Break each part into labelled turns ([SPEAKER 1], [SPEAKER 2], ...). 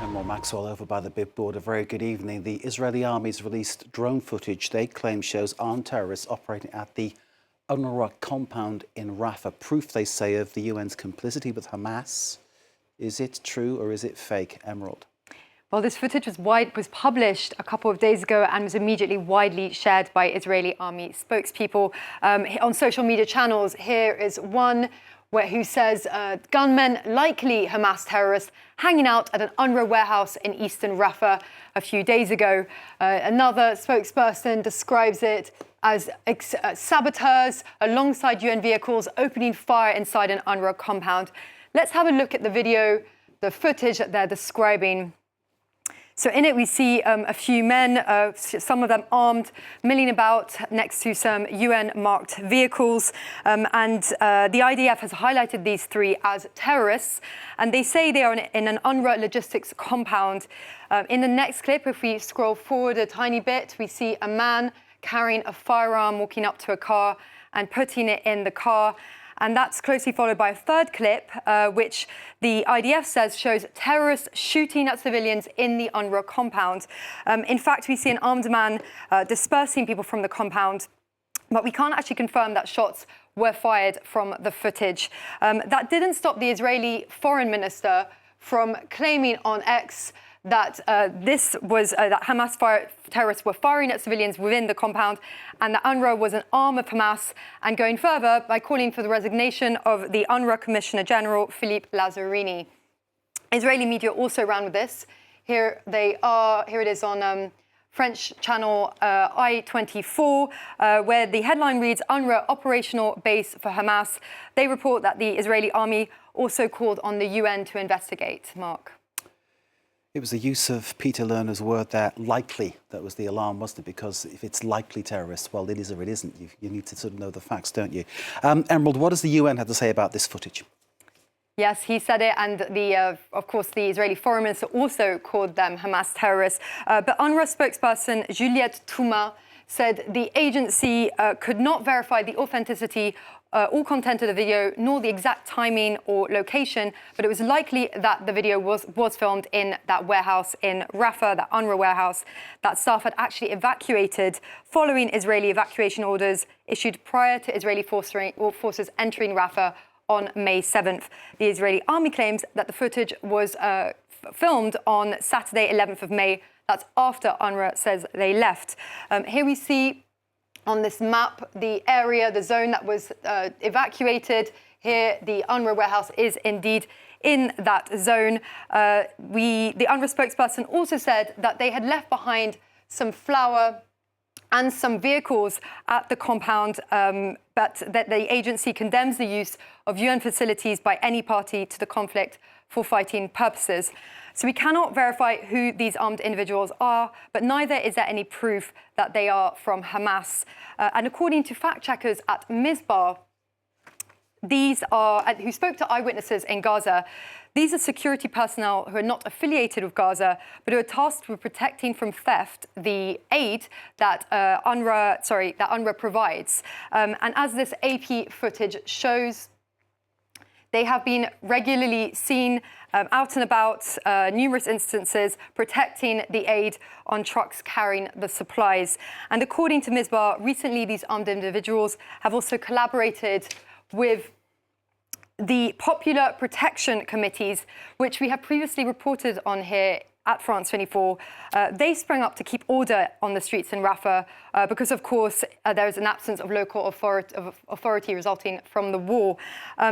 [SPEAKER 1] And more Maxwell over by the big board. A very good evening. The Israeli army's released drone footage they claim shows armed terrorists operating at the UNRWA compound in Rafah. Proof, they say, of the UN's complicity with Hamas. Is it true or is it fake, Emerald?
[SPEAKER 2] Well, this footage was published a couple of days ago and was immediately widely shared by Israeli army spokespeople on social media channels. Here is one who says gunmen, likely Hamas terrorists, hanging out at an UNRWA warehouse in eastern Rafah a few days ago. Another spokesperson describes it as saboteurs alongside UN vehicles opening fire inside an UNRWA compound. Let's have a look at the video, the footage that they're describing. So in it, we see a few men, some of them armed, milling about next to some UN-marked vehicles. And the IDF has highlighted these three as terrorists. And they say they are in an UNRWA logistics compound. In the next clip, if we scroll forward a tiny bit, we see a man carrying a firearm, walking up to a car and putting it in the car. And that's closely followed by a third clip, which the IDF says shows terrorists shooting at civilians in the UNRWA compound. In fact, we see an armed man dispersing people from the compound, but we can't actually confirm that shots were fired from the footage. That didn't stop the Israeli foreign minister from claiming on X that that Hamas terrorists were firing at civilians within the compound and that UNRWA was an arm of Hamas, and going further by calling for the resignation of the UNRWA Commissioner General, Philippe Lazzarini. Israeli media also ran with this. Here it is on French channel I-24, where the headline reads, UNRWA operational base for Hamas. They report that the Israeli army also called on the UN to investigate. Mark.
[SPEAKER 1] It was the use of Peter Lerner's word there, likely, that was the alarm, wasn't it? Because if it's likely terrorists, well, it is or it isn't. You need to sort of know the facts, don't you? Emerald, what does the UN have to say about this footage?
[SPEAKER 2] Yes, he said it, and of course, the Israeli foreign minister also called them Hamas terrorists. But UNRWA spokesperson Juliette Touma said the agency could not verify the authenticity or content of the video, nor the exact timing or location, but it was likely that the video was filmed in that warehouse in Rafah, that UNRWA warehouse, that staff had actually evacuated following Israeli evacuation orders issued prior to Israeli forces entering Rafah on May 7th. The Israeli army claims that the footage was filmed on Saturday, 11th of May. That's after UNRWA says they left. Here we see on this map the area, the zone that was evacuated. Here, the UNRWA warehouse is indeed in that zone. The UNRWA spokesperson also said that they had left behind some flour and some vehicles at the compound, but that the agency condemns the use of UN facilities by any party to the conflict for fighting purposes. So we cannot verify who these armed individuals are, but neither is there any proof that they are from Hamas. And according to fact-checkers at Mizbar, who spoke to eyewitnesses in Gaza, these are security personnel who are not affiliated with Gaza, but who are tasked with protecting from theft the aid that UNRWA provides. And as this AP footage shows, they have been regularly seen out and about, numerous instances, protecting the aid on trucks carrying the supplies. And according to Mizbar, recently these armed individuals have also collaborated with the Popular Protection Committees, which we have previously reported on here at France 24. They sprang up to keep order on the streets in Rafah because, of course, there is an absence of local authority resulting from the war.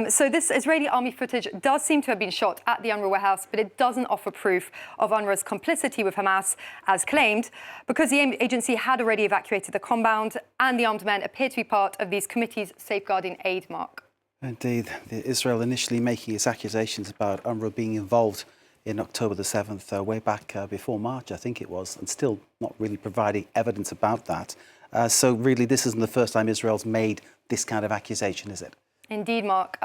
[SPEAKER 2] So this Israeli army footage does seem to have been shot at the UNRWA warehouse, but it doesn't offer proof of UNRWA's complicity with Hamas, as claimed, because the agency had already evacuated the compound and the armed men appear to be part of these committees safeguarding aid, Mark.
[SPEAKER 1] Indeed. Israel initially making its accusations about UNRWA being involved in October the 7th, way back before March, I think it was, and still not really providing evidence about that. So really, this isn't the first time Israel's made this kind of accusation, is it?
[SPEAKER 2] Indeed, Mark.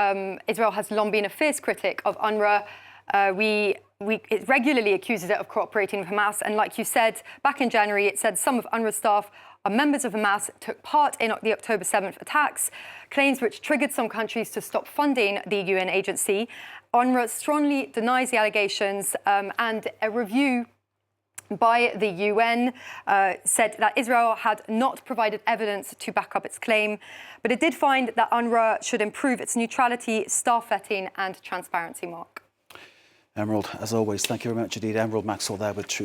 [SPEAKER 2] Israel has long been a fierce critic of UNRWA. It regularly accuses it of cooperating with Hamas. And like you said, back in January, it said some of UNRWA staff are members of Hamas, took part in the October 7th attacks, claims which triggered some countries to stop funding the UN agency. UNRWA strongly denies the allegations, and a review by the UN said that Israel had not provided evidence to back up its claim, but it did find that UNRWA should improve its neutrality, staff vetting and transparency mark.
[SPEAKER 1] Emerald, as always, thank you very much indeed. Emerald Maxwell there with Truth.